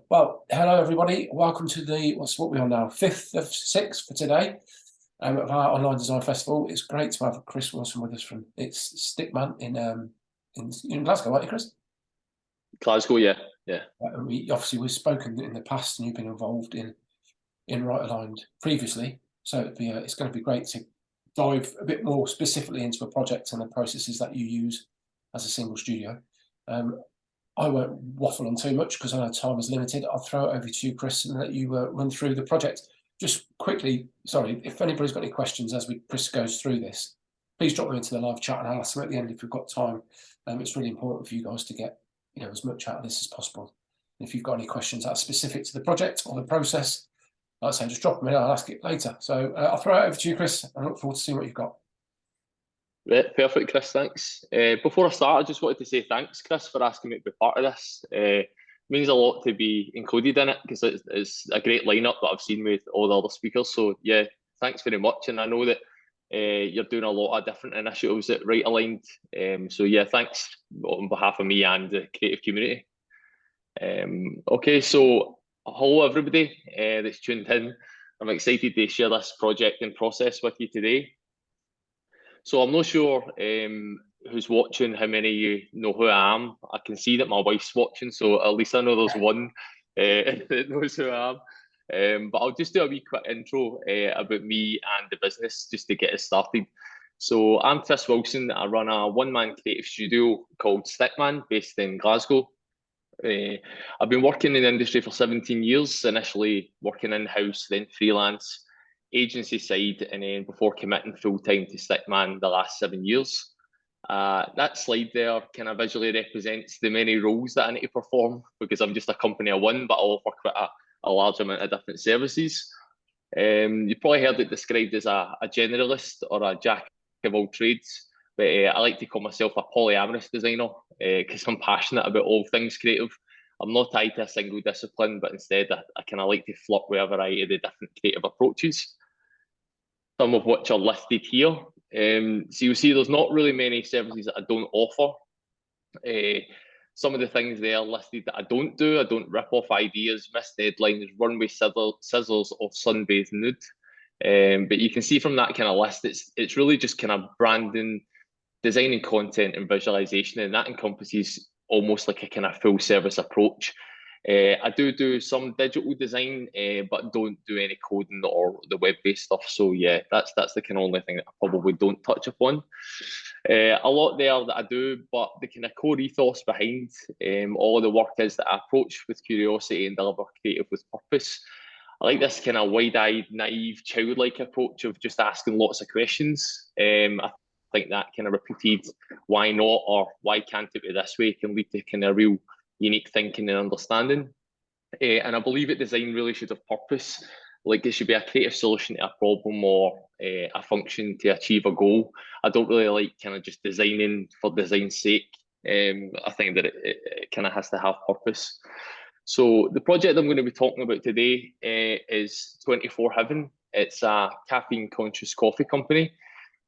Well, hello everybody. Welcome to the what we are now, 5th of 6th for today of our online design festival. It's great to have Chris Wilson with us from STCKMN in Glasgow, aren't you, Chris? Glasgow, yeah. We've spoken in the past, and you've been involved in Right Aligned previously. So it's going to be great to dive a bit more specifically into a project and the processes that you use as a single studio. I won't waffle on too much because I know time is limited. I'll throw it over to you, Chris, and let you run through the project. Just quickly, sorry, if anybody's got any questions as Chris goes through this, please drop them into the live chat and I'll ask them at the end if we've got time. It's really important for you guys to get as much out of this as possible. If you've got any questions that are specific to the project or the process, like I say, just drop them in. I'll ask it later. So I'll throw it over to you, Chris. I look forward to seeing what you've got. Right, perfect, Chris, thanks. Before I start, I just wanted to say thanks, Chris, for asking me to be part of this. It means a lot to be included in it because it's a great lineup that I've seen with all the other speakers. So yeah, thanks very much. And I know that you're doing a lot of different initiatives at Right Aligned. So yeah, thanks on behalf of me and the creative community. Okay, so hello everybody that's tuned in. I'm excited to share this project and process with you today. So I'm not sure who's watching, how many of you know who I am. I can see that my wife's watching, so at least I know there's one that knows who I am. But I'll just do a wee quick intro about me and the business just to get us started. So I'm Chris Wilson. I run a one-man creative studio called STCKMN based in Glasgow. I've been working in the industry for 17 years, initially working in-house, then freelance, agency side, and then before committing full-time to STCKMN the last 7 years. That slide there kind of visually represents the many roles that I need to perform because I'm just a company of one, but I offer quite a large amount of different services. You've probably heard it described as a generalist or a jack of all trades, but I like to call myself a polyamorous designer because I'm passionate about all things creative. I'm not tied to a single discipline, but instead I kind of like to flirt with a variety of the different creative approaches, some of which are listed here. So you'll see there's not really many services that I don't offer. Some of the things there listed that I don't do, I don't rip off ideas, miss deadlines, run with scissors, or sunbathe nude. But you can see from that kind of list, it's really just kind of branding, designing content and visualization, and that encompasses almost like a kind of full service approach. I do some digital design, but don't do any coding or the web-based stuff. So yeah, that's the kind of only thing that I probably don't touch upon. A lot there that I do, but the kind of core ethos behind all of the work is that I approach with curiosity and deliver creative with purpose. I like this kind of wide-eyed, naive, childlike approach of just asking lots of questions. I think that kind of repeated why not or why can't it be this way can lead to kind of real unique thinking and understanding. And I believe that design really should have purpose. Like it should be a creative solution to a problem or a function to achieve a goal. I don't really like kind of just designing for design's sake. I think that it kind of has to have purpose. So the project I'm going to be talking about today is 24 Heaven. It's a caffeine conscious coffee company.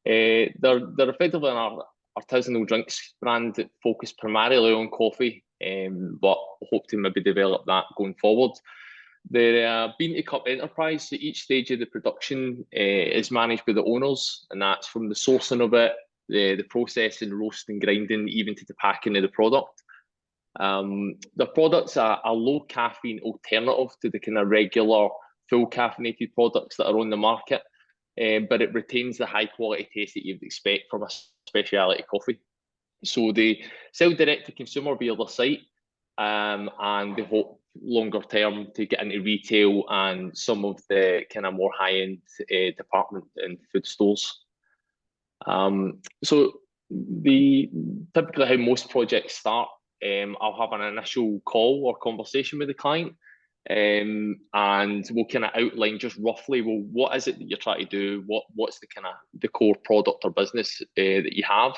They're effectively an artisanal drinks brand that focus primarily on coffee, but hope to maybe develop that going forward. They're a bean to cup enterprise, so each stage of the production is managed by the owners, and that's from the sourcing of it, the processing, roasting, grinding, even to the packing of the product. The products are a low caffeine alternative to the kind of regular full caffeinated products that are on the market. But it retains the high quality taste that you'd expect from a specialty coffee. So they sell direct to consumer via their site, and they hope longer term to get into retail and some of the kind of more high end department and food stores. So typically how most projects start, I'll have an initial call or conversation with the client. And we'll kind of outline just roughly, well, what is it that you're trying to do? What's the kind of the core product or business that you have?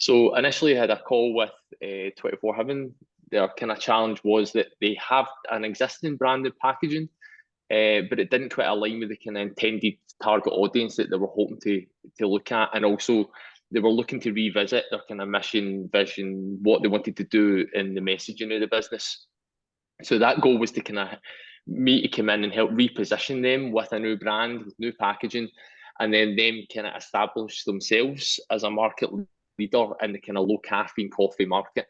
So initially I had a call with 24 Heaven. Their kind of challenge was that they have an existing branded packaging, but it didn't quite align with the kind of intended target audience that they were hoping to look at. And also they were looking to revisit their kind of mission, vision, what they wanted to do in the messaging of the business. So that goal was to kind of me to come in and help reposition them with a new brand, with new packaging, and then them kind of establish themselves as a market leader in the kind of low caffeine coffee market.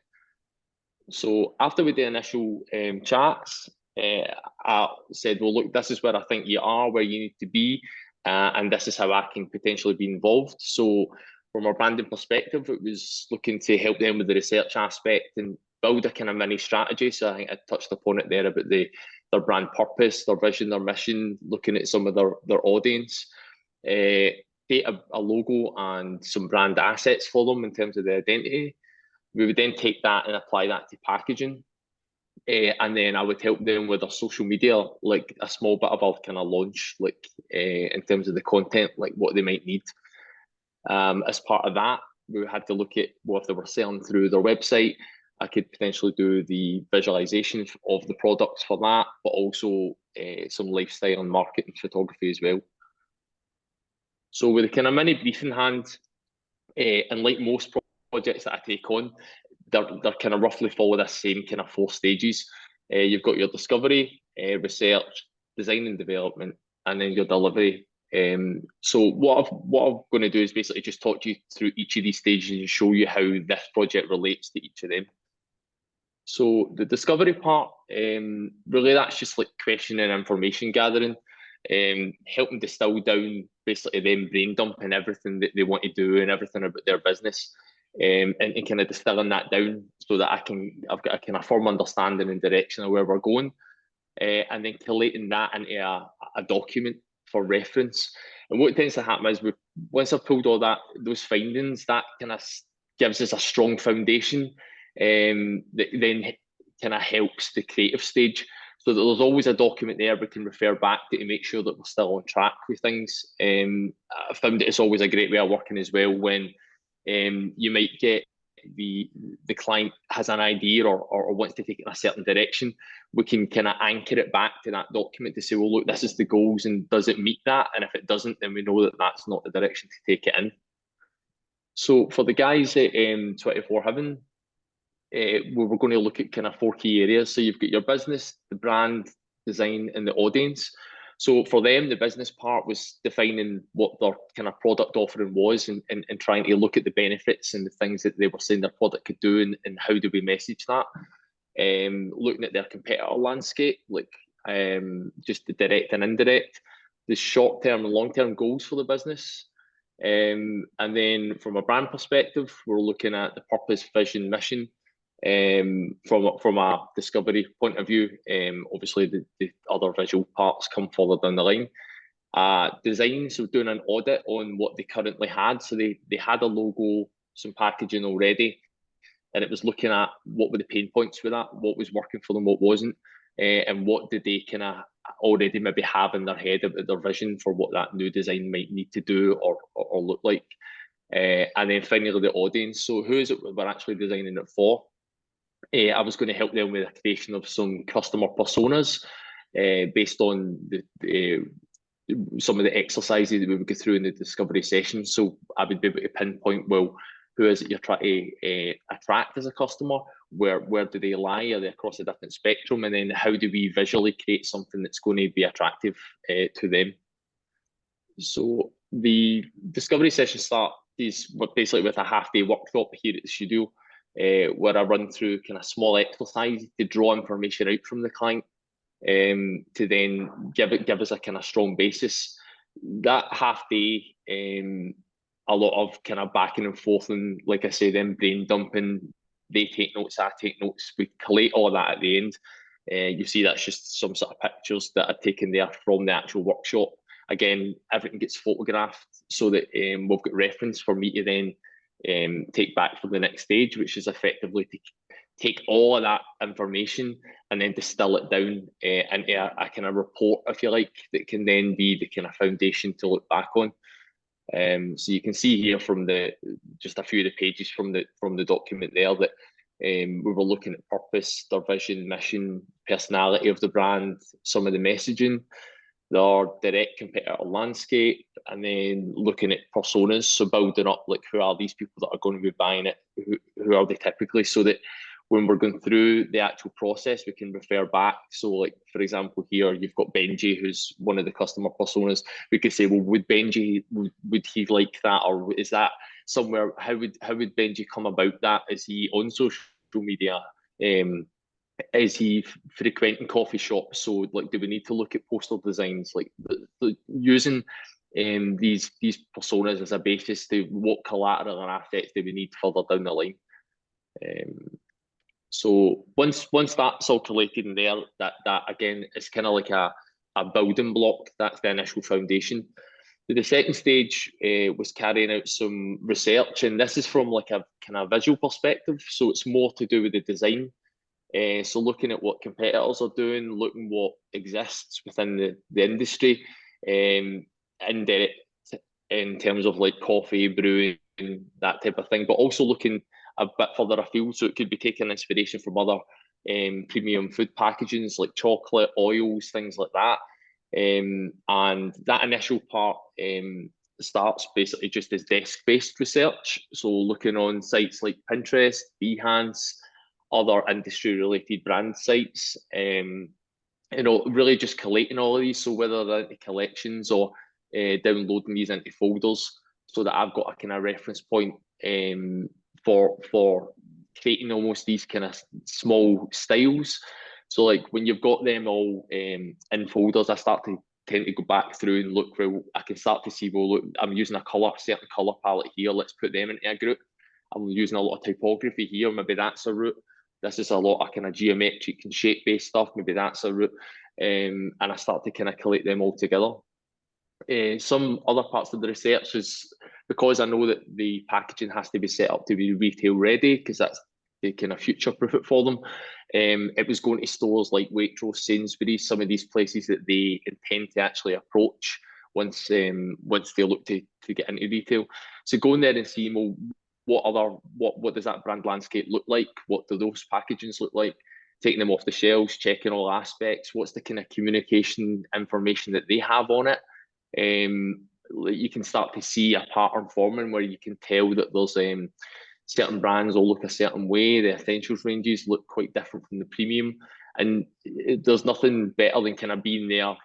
So after we did initial chats, I said, well, look, this is where I think you are, where you need to be, and this is how I can potentially be involved. So from a branding perspective, it was looking to help them with the research aspect and build a kind of mini strategy. So I think I touched upon it there about their brand purpose, their vision, their mission, looking at some of their audience, create a logo and some brand assets for them in terms of the identity. We would then take that and apply that to packaging. And then I would help them with their social media, like a small bit of a kind of launch, like in terms of the content, like what they might need. As part of that, we had to look at what if they were selling through their website. I could potentially do the visualization of the products for that, but also some lifestyle and marketing photography as well. So with a kind of mini brief in hand, and like most projects that I take on, they're kind of roughly follow the same kind of 4 stages. You've got your discovery, research, design and development, and then your delivery. So what I'm going to do is basically just talk you through each of these stages and show you how this project relates to each of them. So the discovery part, really that's just like questioning and information gathering, helping distill down basically them brain dumping everything that they want to do and everything about their business, and kind of distilling that down so that I've got a kind of firm understanding and direction of where we're going, and then collating that into a document for reference. And what tends to happen is once I've pulled all those findings, that kind of gives us a strong foundation, that then kind of helps the creative stage. So that there's always a document there we can refer back to make sure that we're still on track with things. I found that it's always a great way of working as well when you might get the client has an idea or wants to take it in a certain direction. We can kind of anchor it back to that document to say, well, look, this is the goals and does it meet that? And if it doesn't, then we know that that's not the direction to take it in. So for the guys at 24 Heaven, we're going to look at kind of 4 key areas. So you've got your business, the brand, design, and the audience. So for them, the business part was defining what their kind of product offering was and trying to look at the benefits and the things that they were saying their product could do and how do we message that. Looking at their competitor landscape, like just the direct and indirect, the short-term and long-term goals for the business. And then from a brand perspective, we're looking at the purpose, vision, mission. From a discovery point of view, obviously the other visual parts come further down the line. Design, so doing an audit on what they currently had. So they had a logo, some packaging already, and it was looking at what were the pain points with that, what was working for them, what wasn't, and what did they kind of already maybe have in their head about their vision for what that new design might need to do or look like. And then finally the audience. So who is it we're actually designing it for? I was going to help them with the creation of some customer personas based on some of the exercises that we would go through in the discovery session. So I would be able to pinpoint, well, who is it you're trying to attract as a customer? Where do they lie? Are they across a different spectrum? And then how do we visually create something that's going to be attractive to them? So the discovery session start is basically with a half-day workshop here at the studio, where I run through kind of small exercises to draw information out from the client, to then give us a kind of strong basis. That half day, a lot of kind of backing and forth, and like I say, them brain dumping. They take notes, I take notes. We collate all that at the end. You see that's just some sort of pictures that are taken there from the actual workshop. Again, everything gets photographed so that we've got reference for me to then take back for the next stage, which is effectively to take all of that information and then distill it down into a kind of report, if you like, that can then be the kind of foundation to look back on. So you can see here from just a few of the pages from the document there that we were looking at purpose, their vision, mission, personality of the brand, some of the messaging, their direct competitor landscape, and then looking at personas, so building up like who are these people that are going to be buying it, who are they typically, so that when we're going through the actual process, we can refer back. So like, for example, here you've got Benji, who's one of the customer personas. We could say, well, would Benji, would he like that? Or is that somewhere, how would Benji come about that? Is he on social media? Is he frequenting coffee shops? So like, do we need to look at poster designs? Like using these personas as a basis to what collateral and assets do we need further down the line? So once that's all collated in there, that again is kind of like a building block. That's the initial foundation. The second stage was carrying out some research, and this is from like a kind of visual perspective. So it's more to do with the design. So looking at what competitors are doing, looking what exists within the industry, indirect in terms of like coffee, brewing, that type of thing, but also looking a bit further afield. So it could be taking inspiration from other premium food packagings like chocolate, oils, things like that. And that initial part starts basically just as desk-based research. So looking on sites like Pinterest, Behance, other industry-related brand sites, really just collating all of these. So whether they're into collections or downloading these into folders, so that I've got a kind of reference point for creating almost these kind of small styles. So like when you've got them all in folders, I tend to go back through and look where I can start to see, well, look, I'm using a certain color palette here. Let's put them into a group. I'm using a lot of typography here. Maybe that's a route. This is a lot of kind of geometric and shape-based stuff. Maybe that's a route. And I start to kind of collate them all together. Some other parts of the research is because I know that the packaging has to be set up to be retail ready, because that's the kind of future proof it for them. It was going to stores like Waitrose, Sainsbury's, some of these places that they intend to actually approach once they look to get into retail. So going there and seeing, well, what does that brand landscape look like? What do those packagings look like? Taking them off the shelves, checking all aspects. What's the kind of communication information that they have on it? You can start to see a pattern forming where you can tell that there's certain brands all look a certain way. The essentials ranges look quite different from the premium, and there's nothing better than kind of being there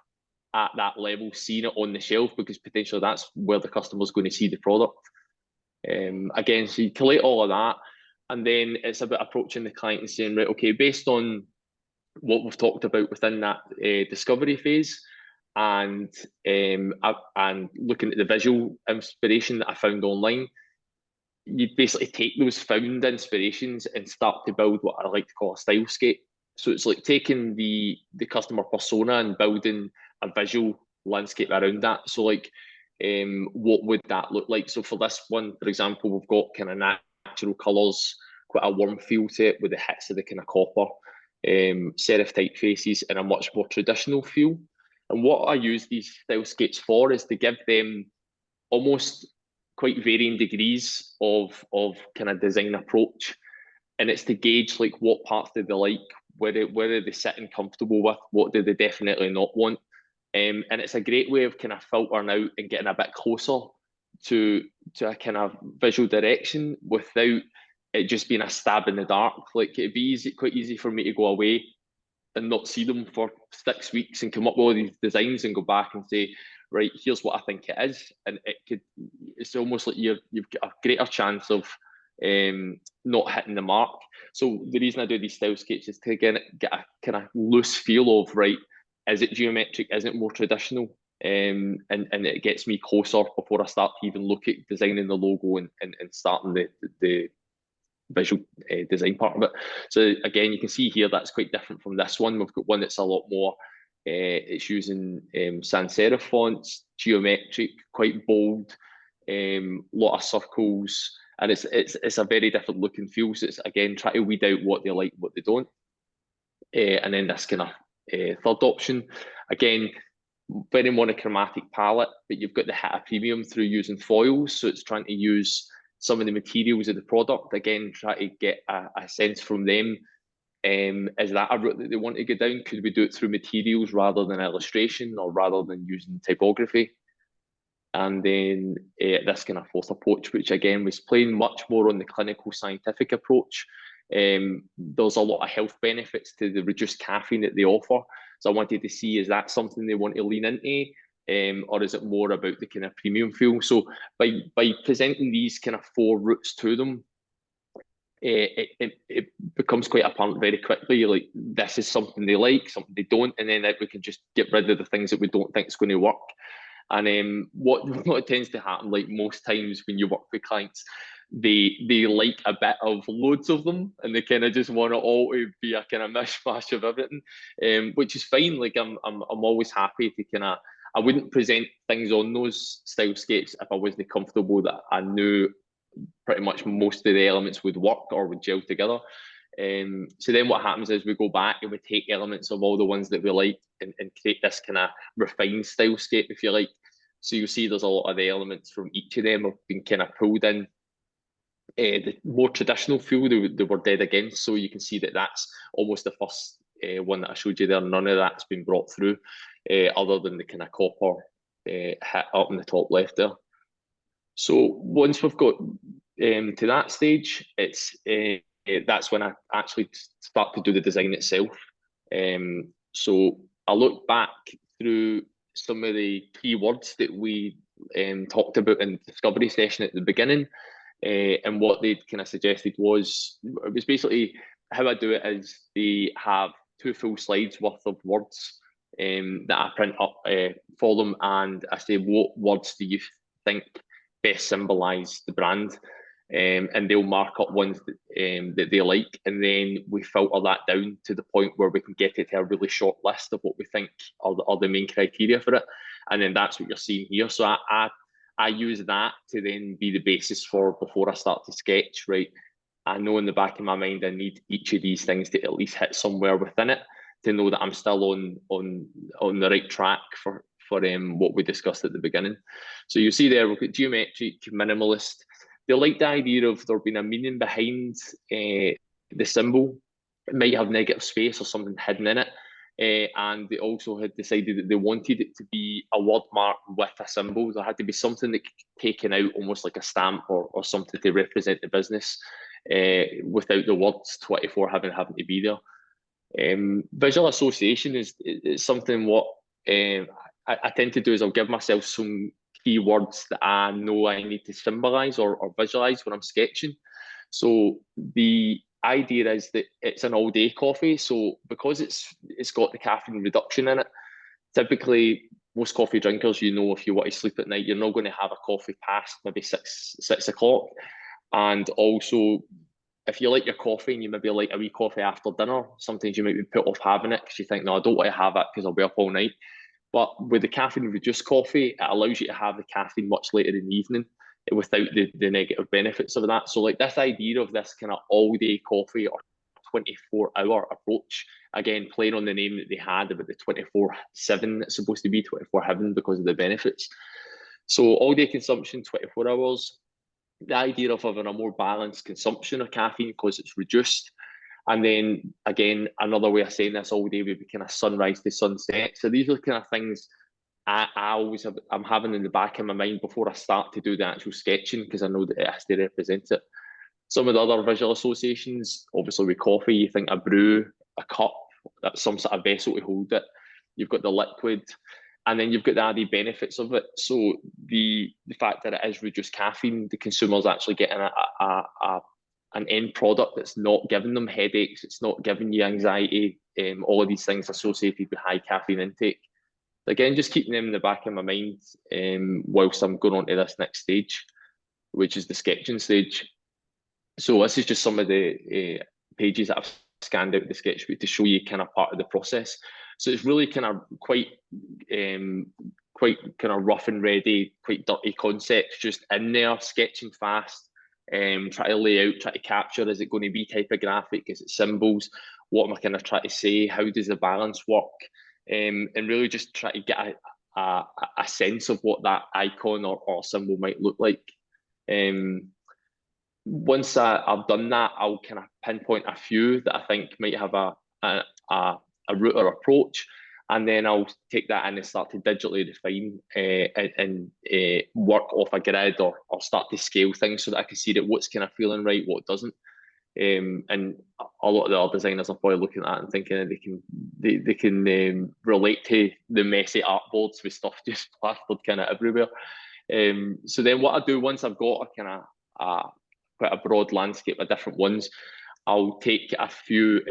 at that level, seeing it on the shelf, because potentially that's where the customer's going to see the product. Again, so you collate all of that, and then it's about approaching the client and saying, right, okay, based on what we've talked about within that discovery phase, and looking at the visual inspiration that I found online, you basically take those found inspirations and start to build what I like to call a stylescape. So it's like taking the customer persona and building a visual landscape around that. So like, what would that look like? So for this one, for example, we've got kind of natural colours, quite a warm feel to it with the hits of the kind of copper, serif typefaces, and a much more traditional feel. And what I use these stylescapes for is to give them almost quite varying degrees of kind of design approach, and it's to gauge like what parts do they like, where are they sitting comfortable with, what do they definitely not want, and it's a great way of kind of filtering out and getting a bit closer to a kind of visual direction without it just being a stab in the dark. Like it'd be quite easy for me to go away and not see them for 6 weeks and come up with all these designs and go back and say, right, here's what I think it is. And it's almost like you've got a greater chance of not hitting the mark. So the reason I do these stylescapes is to again get a kind of loose feel of, right, is it geometric, is it more traditional? And it gets me closer before I start to even look at designing the logo and starting the visual design part of it. So again, you can see here that's quite different from this one. We've got one that's a lot more, it's using sans serif fonts, geometric, quite bold, lot of circles, and it's a very different look and feel. So it's again try to weed out what they like, what they don't. And then this kind of third option, again, very monochromatic palette, but you've got the hit of premium through using foils. So it's trying to use some of the materials of the product, again, try to get a sense from them. Is that a route that they want to go down? Could we do it through materials rather than illustration, or rather than using typography? And then this kind of fourth approach, which again was playing much more on the clinical scientific approach, There's a lot of health benefits to the reduced caffeine that they offer. So I wanted to see, is that something they want to lean into? Or is it more about the kind of premium feel? So by presenting these kind of 4 routes to them, it becomes quite apparent very quickly, like this is something they like, something they don't, and then we can just get rid of the things that we don't think is going to work. And what tends to happen, like most times when you work with clients, they like a bit of loads of them, and they kind of just want it all to be a kind of mishmash of everything, which is fine. Like I'm always happy to kind of, I wouldn't present things on those style skates if I wasn't comfortable that I knew pretty much most of the elements would work or would gel together. So then what happens is we go back and we take elements of all the ones that we like and create this kind of refined style skate, if you like. So you'll see there's a lot of the elements from each of them have been kind of pulled in. The more traditional feel they were dead against. So you can see that that's almost the first one that I showed you there. None of that's been brought through, other than the kind of copper hit up in the top left there. So once we've got to that stage, it's that's when I actually start to do the design itself. So I look back through some of the key words that we talked about in the discovery session at the beginning, and what they'd kind of suggested was, it was basically, how I do it is they have 2 full slides worth of words that I print up for them, and I say, what words do you think best symbolise the brand? And they'll mark up ones that they like, and then we filter that down to the point where we can get it to a really short list of what we think are the main criteria for it, and then that's what you're seeing here. So I use that to then be the basis for, before I start to sketch, right, I know in the back of my mind I need each of these things to at least hit somewhere within it to know that I'm still on the right track for what we discussed at the beginning. So you see there, we've got geometric, minimalist. They like the idea of there being a meaning behind the symbol. It might have negative space or something hidden in it. And they also had decided that they wanted it to be a word mark with a symbol. There had to be something that could be taken out, almost like a stamp or something to represent the business, without the words 24 having to be there. Visual association is something what I tend to do is I'll give myself some keywords that I know I need to symbolise or visualise when I'm sketching. So the idea is that it's an all-day coffee. So because it's got the caffeine reduction in it, typically most coffee drinkers, you know, if you want to sleep at night, you're not going to have a coffee past maybe six o'clock. And also, if you like your coffee and you maybe like a wee coffee after dinner, sometimes you might be put off having it because you think, no, I don't want to have it because I'll be up all night. But with the caffeine reduced coffee, it allows you to have the caffeine much later in the evening without the negative benefits of that. So like this idea of this kind of all day coffee or 24-hour approach, again, playing on the name that they had about the 24/7, it's supposed to be 24 heaven because of the benefits. So all day consumption, 24 hours. The idea of having a more balanced consumption of caffeine because it's reduced. And then again, another way of saying this all day would be kind of sunrise to sunset. So these are the kind of things I always have, I'm having in the back of my mind before I start to do the actual sketching, because I know that it has to represent it. Some of the other visual associations, obviously with coffee, you think a brew, a cup, that's some sort of vessel to hold it. You've got the liquid, and then you've got the added benefits of it. So the fact that it is reduced caffeine, the consumer's actually getting an end product that's not giving them headaches, it's not giving you anxiety, all of these things associated with high caffeine intake. Again, just keeping them in the back of my mind whilst I'm going on to this next stage, which is the sketching stage. So this is just some of the pages that I've scanned out the sketchbook to show you kind of part of the process. So it's really kind of quite kind of rough and ready, quite dirty concepts, just in there, sketching fast, try to lay out, try to capture, is it going to be typographic, is it symbols, what am I kind of trying to say, how does the balance work, and really just try to get a sense of what that icon or symbol might look like. Once I've done that, I'll kind of pinpoint a few that I think might have a route or approach, and then I'll take that in and start to digitally refine and work off a grid or start to scale things so that I can see that what's kind of feeling right, what doesn't. And a lot of the other designers are probably looking at it and thinking that they can relate to the messy artboards with stuff just plastered kind of everywhere. So then what I do once I've got a kind of quite a broad landscape of different ones, I'll take a few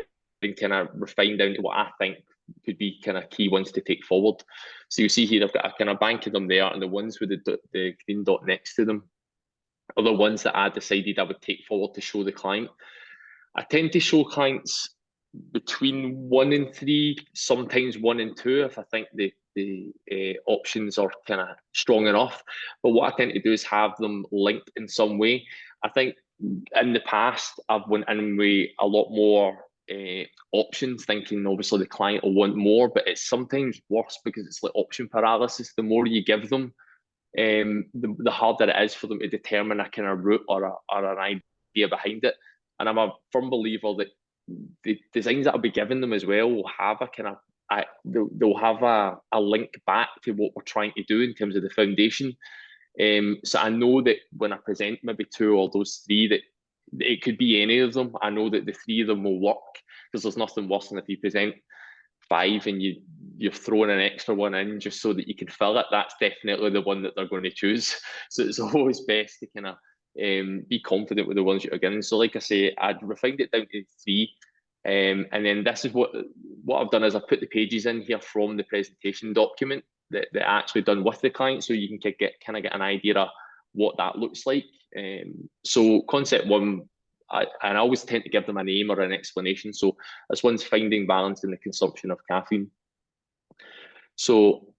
and kind of refine down to what I think could be kind of key ones to take forward. So you see here, I've got a kind of bank of them there, and the ones with the green dot next to them are the ones that I decided I would take forward to show the client. I tend to show clients between 1 and 3, sometimes 1 and 2, if I think the options are kind of strong enough. But what I tend to do is have them linked in some way. I think in the past, I've went in with a lot more options, thinking obviously the client will want more, but it's sometimes worse because it's like option paralysis. The more you give them, the harder it is for them to determine a kind of route or an idea behind it. And I'm a firm believer that the designs that I'll be giving them as well will have a kind of they'll have a link back to what we're trying to do in terms of the foundation. So I know that when I present maybe 2 or those 3, that it could be any of them. I know that the 3 of them will work, because there's nothing worse than if you present 5 and you've thrown an extra one in just so that you can fill it. That's definitely the one that they're going to choose. So it's always best to kind of be confident with the ones you're getting. So like I say, I'd refined it down to 3. And then this is what I've done is I've put the pages in here from the presentation document that I actually done with the client, so you can kind of get an idea of what that looks like. So concept 1, and I always tend to give them a name or an explanation. So this one's finding balance in the consumption of caffeine. So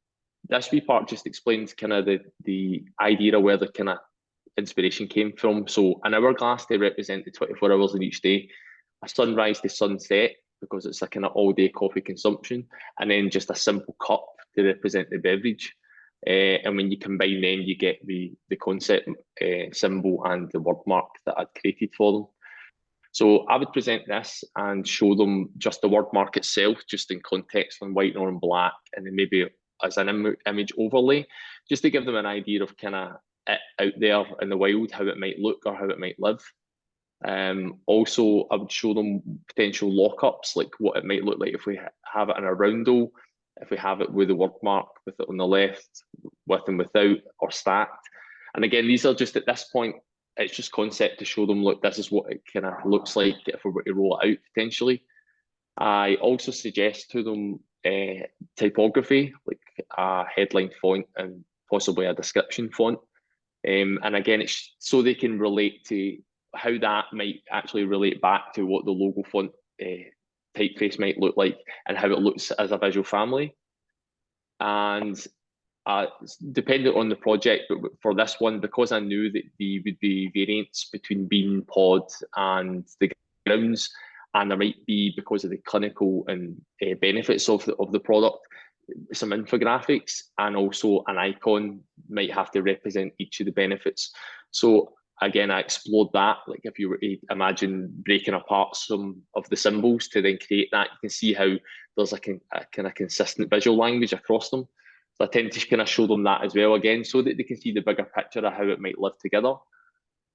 this wee part just explains kind of the idea of where the kind of inspiration came from. So an hourglass, they represent the 24 hours in each day, a sunrise to sunset, because it's a kind of all-day coffee consumption, and then just a simple cup to represent the beverage. And when you combine them, you get the concept symbol and the word mark that I'd created for them. So I would present this and show them just the word mark itself, just in context on white or in black, and then maybe as an image overlay, just to give them an idea of kind of it out there in the wild, how it might look or how it might live. Also, I would show them potential lockups, like what it might look like if we have it in a roundel, if we have it with the word mark, with it on the left, with and without, or stacked. And again, these are just at this point, it's just concept to show them, look, this is what it kind of looks like if we were to roll it out potentially. I also suggest to them typography, like a headline font and possibly a description font. And again, it's so they can relate to how that might actually relate back to what the logo font typeface might look like and how it looks as a visual family. And depending on the project, but for this one, because I knew that there would be variants between bean, pod, and the grounds, and there might be, because of the clinical and benefits of the product, some infographics, and also an icon might have to represent each of the benefits. So again, I explored that. Like if you were to imagine breaking apart some of the symbols to then create that, you can see how there's a kind of consistent visual language across them. So I tend to kind of show them that as well, again, so that they can see the bigger picture of how it might live together.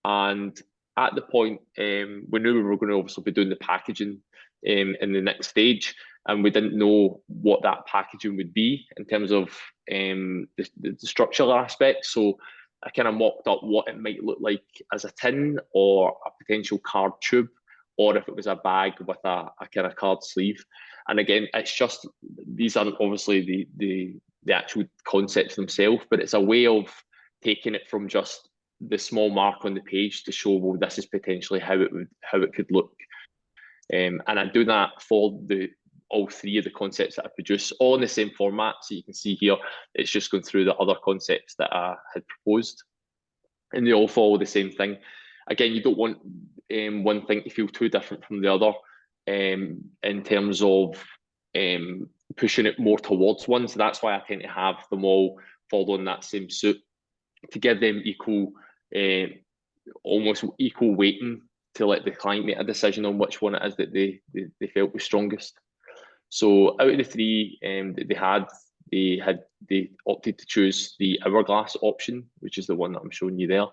And at the point, we knew we were going to obviously be doing the packaging in the next stage, and we didn't know what that packaging would be in terms of the structural aspects. So I kind of mocked up what it might look like as a tin or a potential card tube, or if it was a bag with a kind of card sleeve. And again, it's just, these aren't obviously the actual concepts themselves, but it's a way of taking it from just the small mark on the page to show, well, this is potentially how it could look. And I do that for all 3 of the concepts that I produce, all in the same format. So you can see here, it's just going through the other concepts that I had proposed, and they all follow the same thing. Again, you don't want one thing to feel too different from the other in terms of pushing it more towards one. So that's why I tend to have them all following that same suit to give them equal, almost equal weighting, to let the client make a decision on which one it is that they felt was strongest. So out of the 3 that they opted to choose the hourglass option, which is the one that I'm showing you there.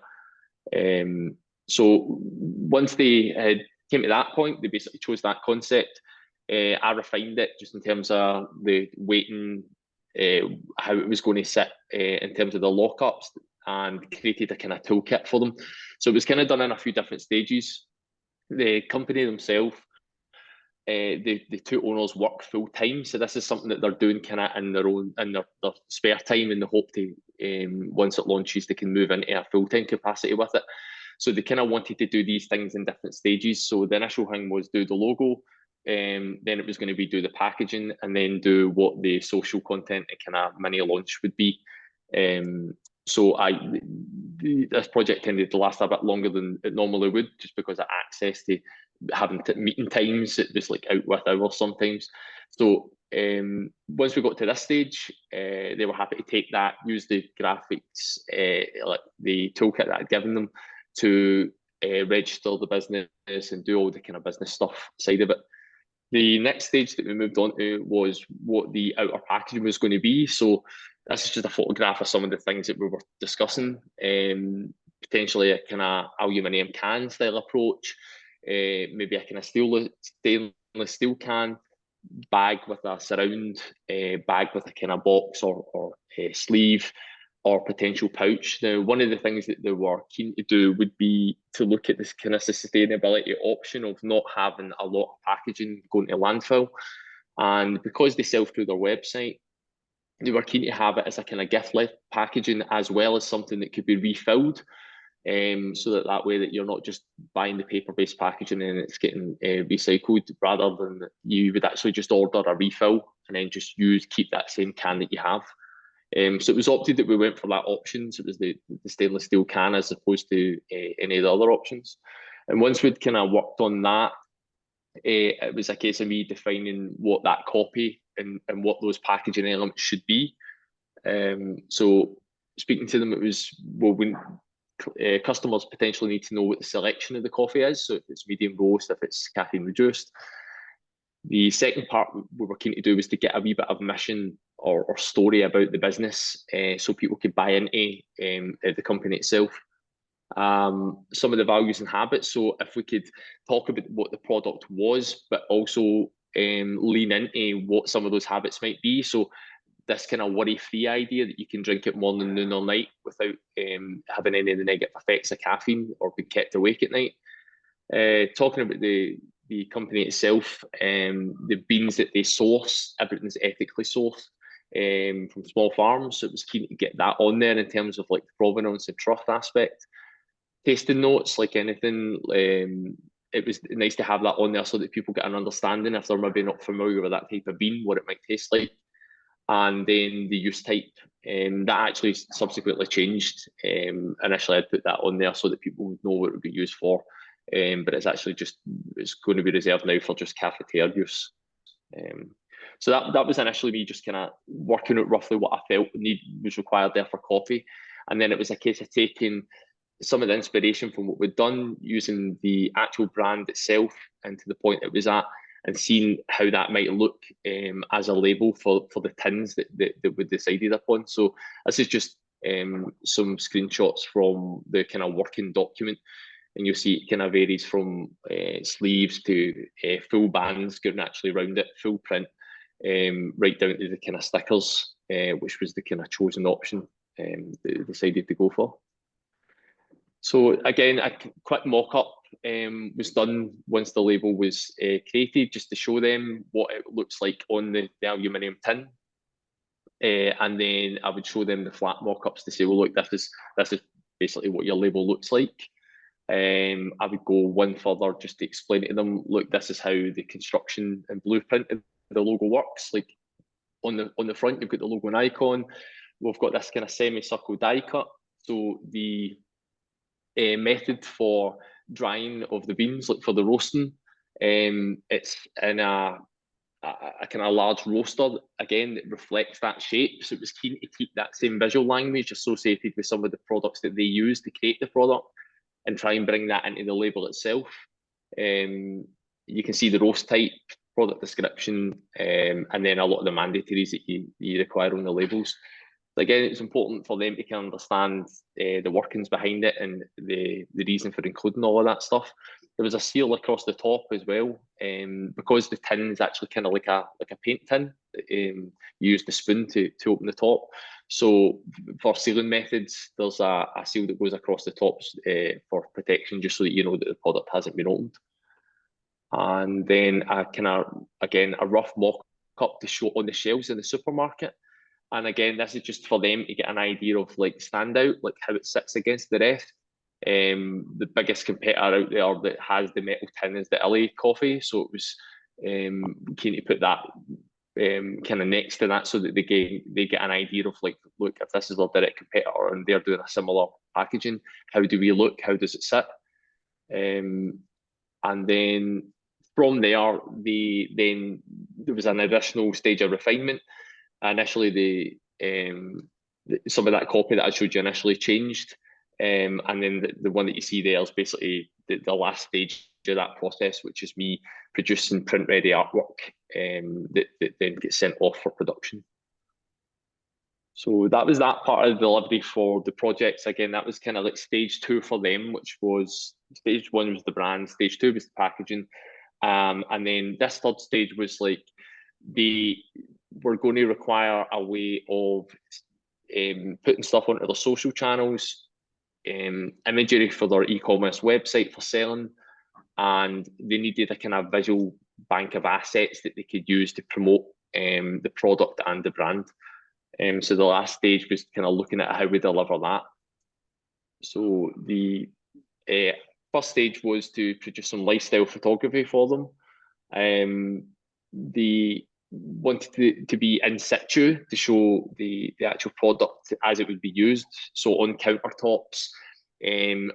So once they had came to that point, they basically chose that concept. I refined it just in terms of the weighting, how it was going to sit in terms of the lockups, and created a kind of toolkit for them. So it was kind of done in a few different stages. The company themselves, the two owners work full time, so this is something that they're doing kind of in their spare time, in the hope to once it launches they can move into a full time capacity with it. So they kind of wanted to do these things in different stages. So the initial thing was do the logo, then it was going to be do the packaging, and then do what the social content and kind of mini launch would be. So this project tended to last a bit longer than it normally would, just because of access to having meeting times. It was like out with hours sometimes. So once we got to this stage, they were happy to take that, use the graphics, like the toolkit that I'd given them, to register the business and do all the kind of business stuff side of it. The next stage that we moved on to was what the outer packaging was going to be. So this is just a photograph of some of the things that we were discussing. Potentially a kind of aluminium can style approach, maybe a kind of stainless steel can, bag with a surround, bag with a kind of box or sleeve, or potential pouch. Now, one of the things that they were keen to do would be to look at this kind of sustainability option of not having a lot of packaging going to landfill. And because they sell through their website, they were keen to have it as a kind of gift packaging, as well as something that could be refilled. So that way that you're not just buying the paper-based packaging and it's getting recycled, rather than you would actually just order a refill and then just keep that same can that you have. So it was opted that we went for that option. So it was the stainless steel can as opposed to any of the other options. And once we'd kind of worked on that, it was a case of me defining what that copy and what those packaging elements should be. So speaking to them, it was, well, when customers potentially need to know what the selection of the coffee is. So if it's medium roast, if it's caffeine reduced. The second part we were keen to do was to get a wee bit of mission or story about the business, so people could buy into the company itself. Some of the values and habits. So if we could talk about what the product was, but also lean into what some of those habits might be. So this kind of worry-free idea that you can drink it morning, noon, or night without having any of the negative effects of caffeine or being kept awake at night. Talking about the company itself, the beans that they source, everything's ethically sourced from small farms. So it was keen to get that on there in terms of like the provenance and trust aspect. Tasting notes, like anything, it was nice to have that on there so that people get an understanding, if they're maybe not familiar with that type of bean, what it might taste like. And then the use type, that actually subsequently changed. Initially I'd put that on there so that people would know what it would be used for. But it's actually it's going to be reserved now for just cafetiere use. So that was initially me just kind of working out roughly what I felt was required there for coffee. And then it was a case of taking some of the inspiration from what we'd done, using the actual brand itself and to the point it was at, and seeing how that might look as a label for the tins that we decided upon. So this is just some screenshots from the kind of working document. And you'll see it kind of varies from sleeves to full bands going actually around it, full print, right down to the kind of stickers, which was the kind of chosen option they decided to go for. So again, a quick mock-up was done once the label was created, just to show them what it looks like on the aluminium tin. And then I would show them the flat mock-ups to say, well, look, this is basically what your label looks like. I would go one further just to explain to them, look, this is how the construction and blueprint of the logo works. Like on the front, you've got the logo and icon. We've got this kind of semicircle die cut. So the method for drying of the beans, like for the roasting, it's in a kind of large roaster, again, that reflects that shape. So it was keen to keep that same visual language associated with some of the products that they use to create the product, and try and bring that into the label itself. You can see the roast type, product description, and then a lot of the mandatories that you require on the labels. But again, it's important for them to kind of understand the workings behind it and the reason for including all of that stuff. was a seal across the top as well, because the tin is actually kind of like a paint tin. You use the spoon to open the top. So for sealing methods, there's a seal that goes across the tops for protection, just so that you know that the product hasn't been opened. And then a kind of, again, a rough mock-up to show on the shelves in the supermarket. And again, this is just for them to get an idea of like standout, like how it sits against the rest. The biggest competitor out there that has the metal tin is the LA Coffee, so it was keen to put that kind of next to that, so that they get an idea of like, look, if this is their direct competitor and they're doing a similar packaging, how do we look? How does it sit? And then from there, then there was an additional stage of refinement. Initially, some of that copy that I showed you initially changed. And then the one that you see there is basically the last stage of that process, which is me producing print ready artwork that then gets sent off for production. So that was that part of the delivery for the projects. Again, that was kind of like stage 2 for them, which was stage 1 was the brand, stage 2 was the packaging. And then this third stage was like, we're going to require a way of putting stuff onto their social channels, imagery for their e-commerce website for selling, and they needed a kind of visual bank of assets that they could use to promote the product and the brand. So the last stage was kind of looking at how we deliver that. So the first stage was to produce some lifestyle photography for them. They wanted to be in situ to show the actual product as it would be used. So on countertops,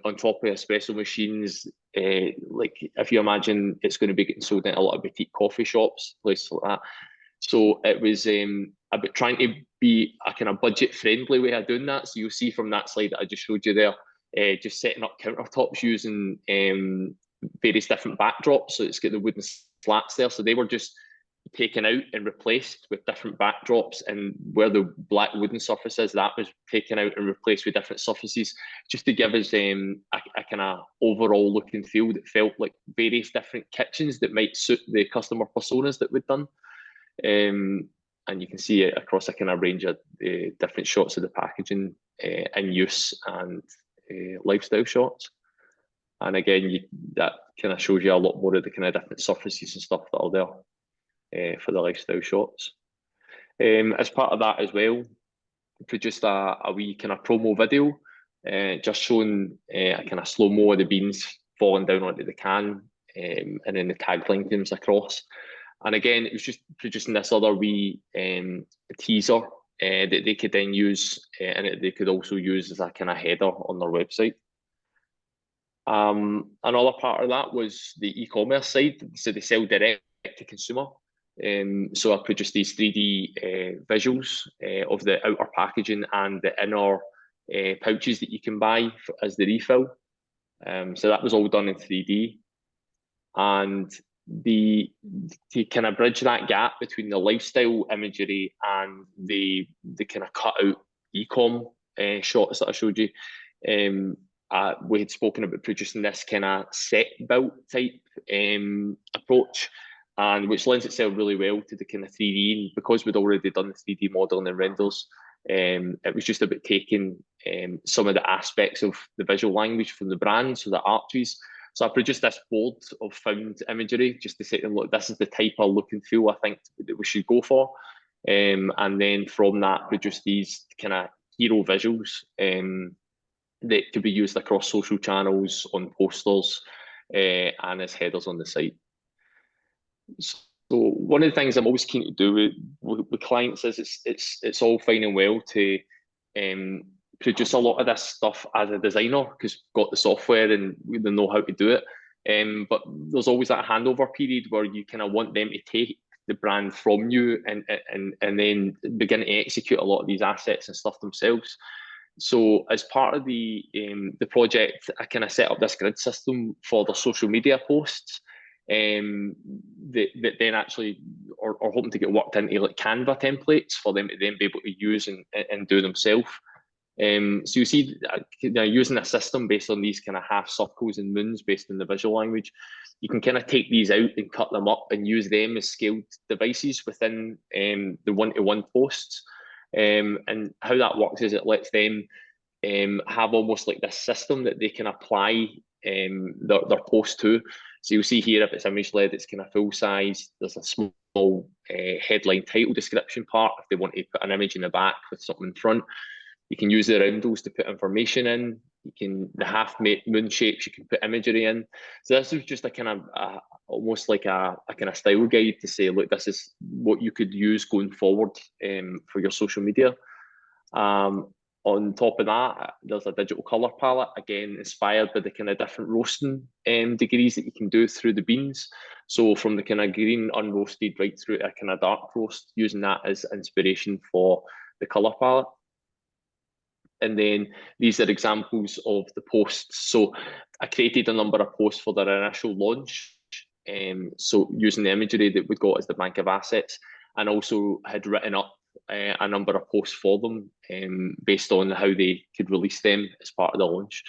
on top of espresso machines, like if you imagine it's going to be getting sold in a lot of boutique coffee shops, places like that. So it was about trying to be a kind of budget friendly way of doing that. So you'll see from that slide that I just showed you there, just setting up countertops using various different backdrops. So it's got the wooden slats there. So they were just taken out and replaced with different backdrops, and where the black wooden surface is, that was taken out and replaced with different surfaces, just to give us a kind of overall look and feel that felt like various different kitchens that might suit the customer personas that we'd done. And you can see it across a kind of range of different shots of the packaging in use and lifestyle shots. And again, that kind of shows you a lot more of the kind of different surfaces and stuff that are there for the lifestyle shots. As part of that as well, we produced a wee kind of promo video, just showing a kind of slow-mo of the beans falling down onto the can, and then the tagline comes across. And again, it was just producing this other wee teaser that they could then use, and they could also use as a kind of header on their website. Another part of that was the e-commerce side, so they sell direct to consumer. So I produced these 3D visuals of the outer packaging and the inner pouches that you can buy as the refill. So that was all done in 3D. And to kind of bridge that gap between the lifestyle imagery and the kind of cut out e-com shots that I showed you, we had spoken about producing this kind of set built type approach, and which lends itself really well to the kind of 3D. And because we'd already done the 3D modeling and renders, it was just about taking some of the aspects of the visual language from the brand, so the arches. So I produced this board of found imagery just to say to them, look, this is the type of look and feel I think that we should go for. And then from that, produce these kind of hero visuals that could be used across social channels, on posters, and as headers on the site. So one of the things I'm always keen to do with clients is it's all fine and well to produce a lot of this stuff as a designer because we've got the software and we know how to do it. But there's always that handover period where you kind of want them to take the brand from you and then begin to execute a lot of these assets and stuff themselves. So as part of the project, I kind of set up this grid system for the social media posts that then actually are hoping to get worked into like Canva templates for them to then be able to use and do themselves. So you see, using a system based on these kind of half circles and moons based on the visual language, you can kind of take these out and cut them up and use them as scaled devices within the one-to-one posts. And how that works is it lets them have almost like this system that they can apply their post to. So you'll see here, if it's image led, it's kind of full size. There's a small headline title description part. If they want to put an image in the back with something in front, you can use the roundels to put information in. You can, the half moon shapes, you can put imagery in. So this is just a kind of almost like a kind of style guide to say, look, this is what you could use going forward for your social media. On top of that, there's a digital color palette, again, inspired by the kind of different roasting degrees that you can do through the beans. So from the kind of green unroasted right through to a kind of dark roast, using that as inspiration for the color palette. And then these are examples of the posts. So I created a number of posts for their initial launch. So using the imagery that we got as the bank of assets, and also had written up a number of posts for them based on how they could release them as part of the launch.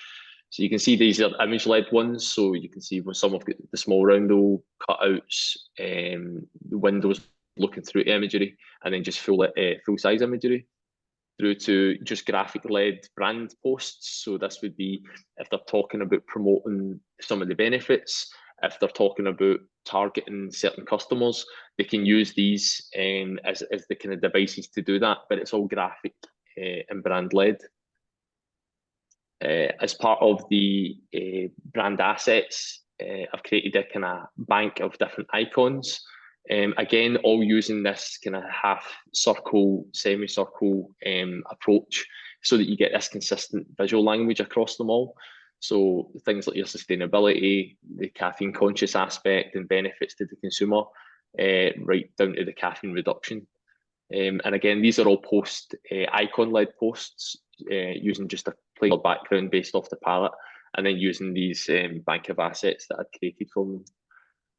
So you can see these are image-led ones. So you can see when some have got the small roundel cutouts, the windows looking through imagery, and then just full-size imagery, through to just graphic-led brand posts. So this would be if they're talking about promoting some of the benefits, if they're talking about targeting certain customers, they can use these as the kind of devices to do that, but it's all graphic and brand-led. As part of the brand assets, I've created a kind of bank of different icons. Again, all using this kind of half circle, semicircle approach, so that you get this consistent visual language across them all. So things like your sustainability, the caffeine conscious aspect and benefits to the consumer, right down to the caffeine reduction. And again, these are all post icon-led posts using just a plain background based off the palette, and then using these bank of assets that I'd created from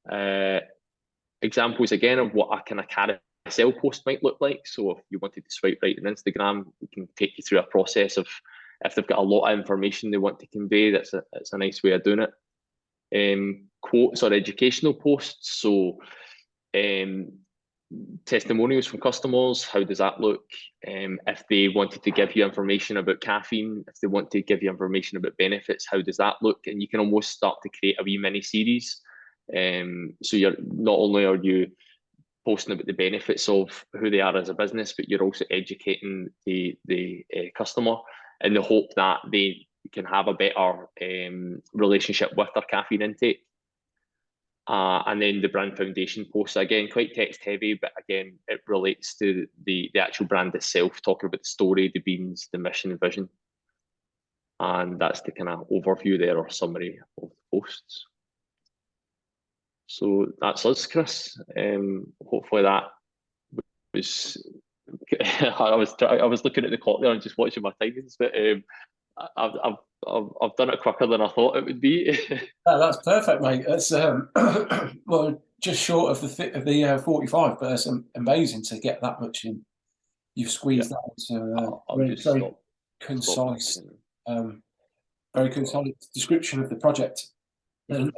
them. Examples again of what a kind of carousel post might look like. So if you wanted to swipe right on Instagram, we can take you through a process of if they've got a lot of information they want to convey. That's a nice way of doing it. Quotes or educational posts. So testimonials from customers, how does that look? If they wanted to give you information about caffeine, if they want to give you information about benefits, how does that look? And you can almost start to create a wee mini series. So you're not only are you posting about the benefits of who they are as a business, but you're also educating the customer in the hope that they can have a better relationship with their caffeine intake. And then the brand foundation posts, again, quite text heavy, but again, it relates to the actual brand itself, talking about the story, the beans, the mission and vision. And that's the kind of overview there, or summary of the posts. So that's us, Chris. Hopefully that was. I was looking at the clock there and just watching my timings, but I've done it quicker than I thought it would be. That's perfect, mate. That's well, just short of the 45, but it's amazing to get that much in. You've squeezed that into very concise, very concise description of the project, and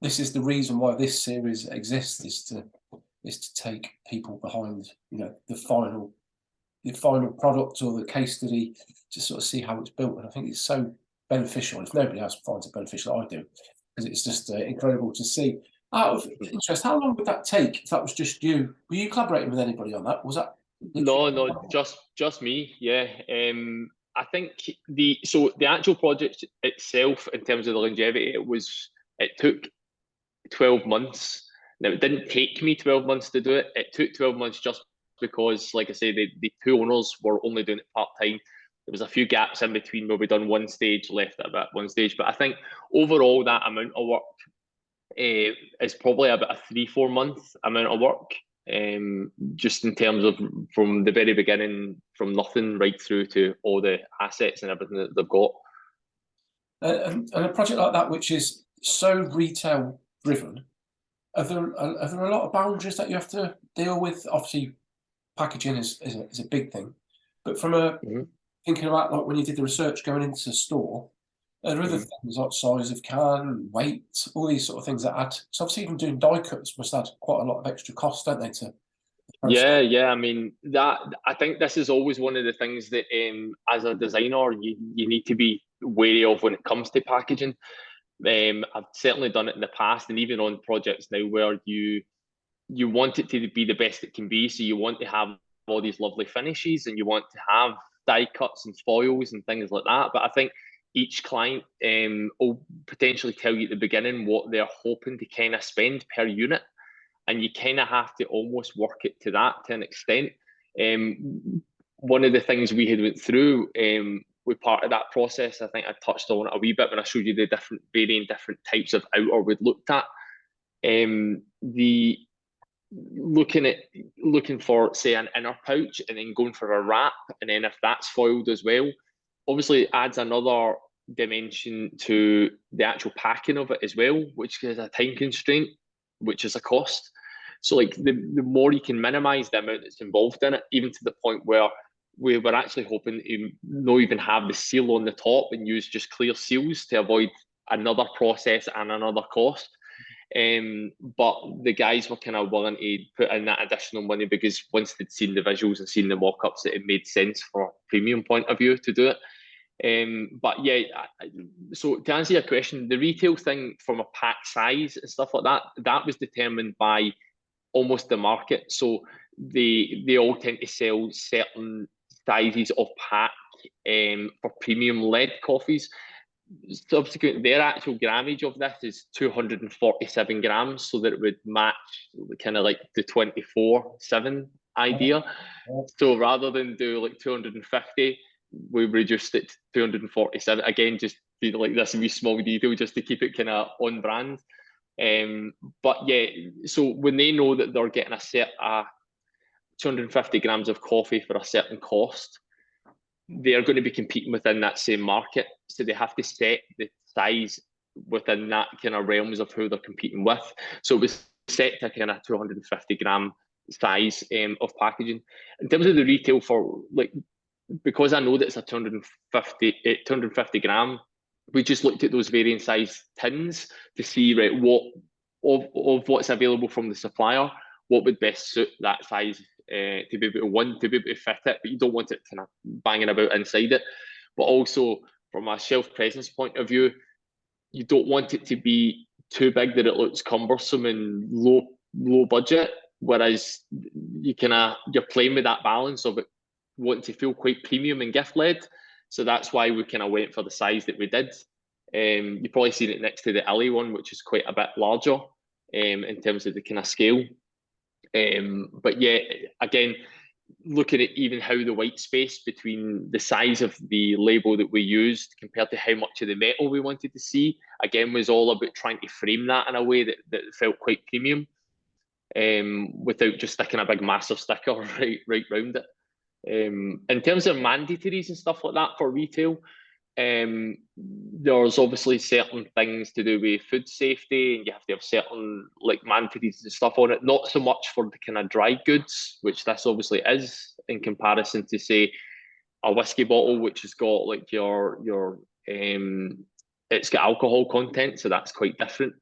this is the reason why this series exists, is to take people behind, the final product or the case study, to sort of see how it's built. And I think it's so beneficial. If nobody else finds it beneficial, I do, because it's just incredible to see. Out of interest, how long would that take if that was just you? Were you collaborating with anybody on that? Was that No, just me. Yeah. I think the actual project itself, in terms of the longevity, it took 12 months. Now, it didn't take me 12 months to do it. It took 12 months just because, like I say, the two owners were only doing it part-time. There was a few gaps in between where we done one stage, left it about one stage. But I think overall that amount of work is probably about a 3-4 month amount of work. Just in terms of from the very beginning, from nothing right through to all the assets and everything that they've got. And a project like that, which is so retail driven, are there a lot of boundaries that you have to deal with? Obviously, packaging is a big thing, but from a thinking about like when you did the research going into the store, are there other things like size of can, weight, all these sort of things that add? So obviously even doing die cuts must add quite a lot of extra cost, don't they, to the process? Yeah. I mean, that I think this is always one of the things that, as a designer, you need to be wary of when it comes to packaging. I've certainly done it in the past, and even on projects now where you want it to be the best it can be. So you want to have all these lovely finishes, and you want to have die cuts and foils and things like that. But I think each client will potentially tell you at the beginning what they're hoping to kind of spend per unit, and you kind of have to almost work it to that to an extent. One of the things we had went through with part of that process, I think I touched on it a wee bit when I showed you the varying different types of outer we'd looked at. The looking for, say, an inner pouch and then going for a wrap, and then if that's foiled as well, obviously it adds another dimension to the actual packing of it as well, which is a time constraint, which is a cost. So like the more you can minimize the amount that's involved in it, even to the point where we were actually hoping to not even have the seal on the top and use just clear seals to avoid another process and another cost. But the guys were kind of willing to put in that additional money because once they'd seen the visuals and seen the mock-ups, it made sense from a premium point of view to do it. But yeah, so to answer your question, the retail thing from a pack size and stuff like that was determined by almost the market. So they all tend to sell certain sizes of pack for premium lead coffees. Subsequent, their actual grammage of this is 247 grams, so that it would match kind of like the 24/7 idea. So rather than do like 250, we reduced it to 247. Again, just like this wee small detail just to keep it kind of on brand. But yeah, so when they know that they're getting a 250 grams of coffee for a certain cost, they're going to be competing within that same market. So they have to set the size within that kind of realms of who they're competing with. So it was set to kind of 250 gram size of packaging. In terms of the retail for like, because I know that it's a 250 gram, we just looked at those varying size tins to see, right, what of what's available from the supplier, what would best suit that size to be able to fit it, but you don't want it kind of banging about inside it. But also from a shelf presence point of view, you don't want it to be too big that it looks cumbersome and low budget. Whereas you're playing with that balance of it wanting to feel quite premium and gift led. So that's why we kind of went for the size that we did. You've probably seen it next to the Illy one, which is quite a bit larger in terms of the kind of scale. But yeah, again, looking at even how the white space between the size of the label that we used compared to how much of the metal we wanted to see, again, was all about trying to frame that in a way that felt quite premium, without just sticking a big massive sticker right round it. In terms of mandatories and stuff like that for retail, there's obviously certain things to do with food safety, and you have to have certain like mandatories and stuff on it. Not so much for the kind of dry goods, which this obviously is in comparison to, say, a whiskey bottle, which has got like it's got alcohol content, so that's quite different.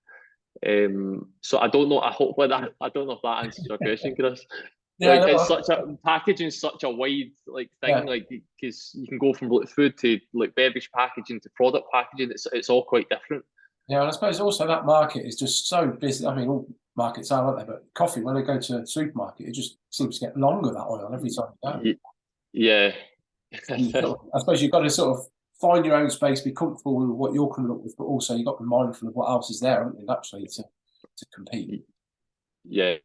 So I don't know. I don't know if that answers your question, Chris. Yeah, Like no, it's such a packaging, such a wide like thing, yeah. like because you can go from like food to like beverage packaging to product packaging. It's all quite different. Yeah, and I suppose also that market is just so busy. I mean, all markets are, aren't they? But coffee, when they go to a supermarket, it just seems to get longer, that aisle, every time you go. Yeah. I suppose you've got to sort of find your own space, be comfortable with what you're coming up with, but also you've got to be mindful of what else is there, haven't you, naturally, to compete. Yeah.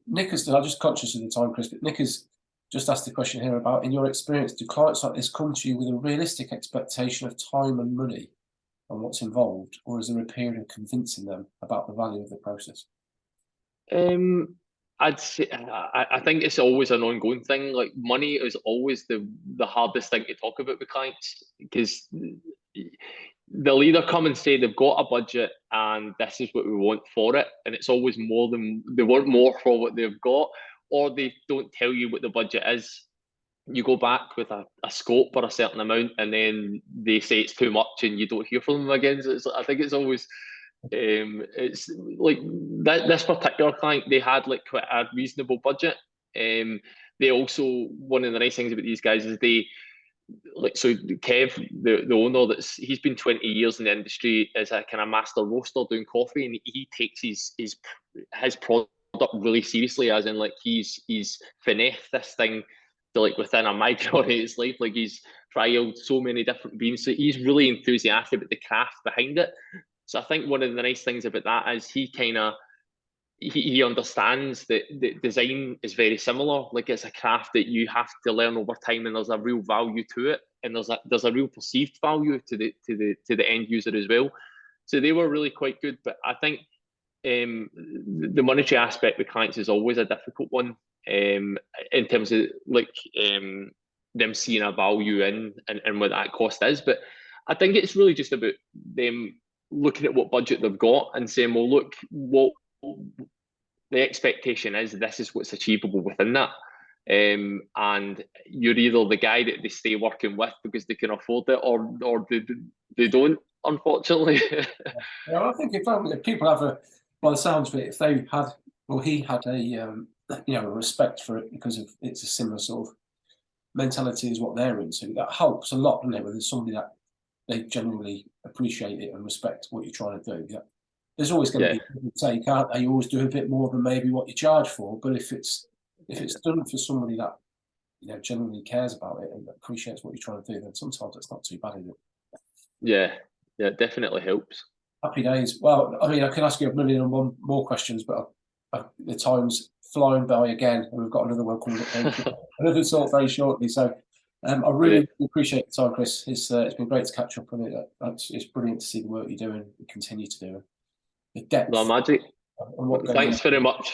Nick has, I'm just conscious of the time, Chris, but Nick has just asked the question here about, in your experience, do clients like this come to you with a realistic expectation of time and money and what's involved, or is there a period of convincing them about the value of the process? I'd say I think it's always an ongoing thing. Like money is always the hardest thing to talk about with clients, because they'll either come and say they've got a budget and this is what we want for it, and it's always more than they want more for what they've got, or they don't tell you what the budget is. you go back with a scope or a certain amount, and then they say it's too much, and you don't hear from them again. So I think it's always, it's like this particular client, they had like quite a reasonable budget. They also, one of the nice things about these guys is they, like, so Kev, the owner, he's been 20 years in the industry as a kind of master roaster doing coffee, and he takes his product really seriously, as in like he's finessed this thing to like within a micro of his life. Like he's trialed so many different beans, so he's really enthusiastic about the craft behind it. So I think one of the nice things about that is he understands that the design is very similar. Like it's a craft that you have to learn over time, and there's a real value to it, and there's a real perceived value to the end user as well. So they were really quite good. But I think the monetary aspect with clients is always a difficult one, in terms of like them seeing a value in and what that cost is. But I think it's really just about them looking at what budget they've got and saying, well, look, what the expectation is, this is what's achievable within that. And you're either the guy that they stay working with because they can afford it, or they don't, unfortunately. Yeah, I think if people have by the sounds of it, if they had, well, he had a a respect for it because of it's a similar sort of mentality as what they're into, that helps a lot, doesn't it? When there's somebody that they genuinely appreciate it and respect what you're trying to do. Yeah. There's always going to be people who take, aren't they? You always do a bit more than maybe what you charge for. But if it's done for somebody that genuinely cares about it and appreciates what you're trying to do, then sometimes it's not too bad, is it? Yeah, it definitely helps. Happy days. Well, I mean, I can ask you a million and one more questions, but the time's flying by again, and we've got another one coming up, another sort very shortly. So I really appreciate the time, Chris. It's been great to catch up on it. It's brilliant to see the work you're doing and continue to do. The depth. No, magic. Thanks very much.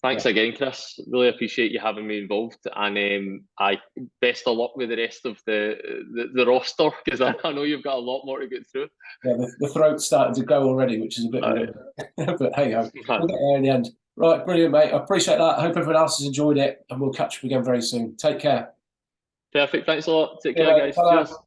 Thanks again, Chris. Really appreciate you having me involved, and I best of luck with the rest of the roster, because I know you've got a lot more to get through. Yeah, the throat's starting to go already, which is a bit weird. But hey ho, we'll get there in the end. Right, brilliant, mate. I appreciate that. I hope everyone else has enjoyed it, and we'll catch up again very soon. Take care. Perfect. Thanks a lot. Take care, guys. Cheers.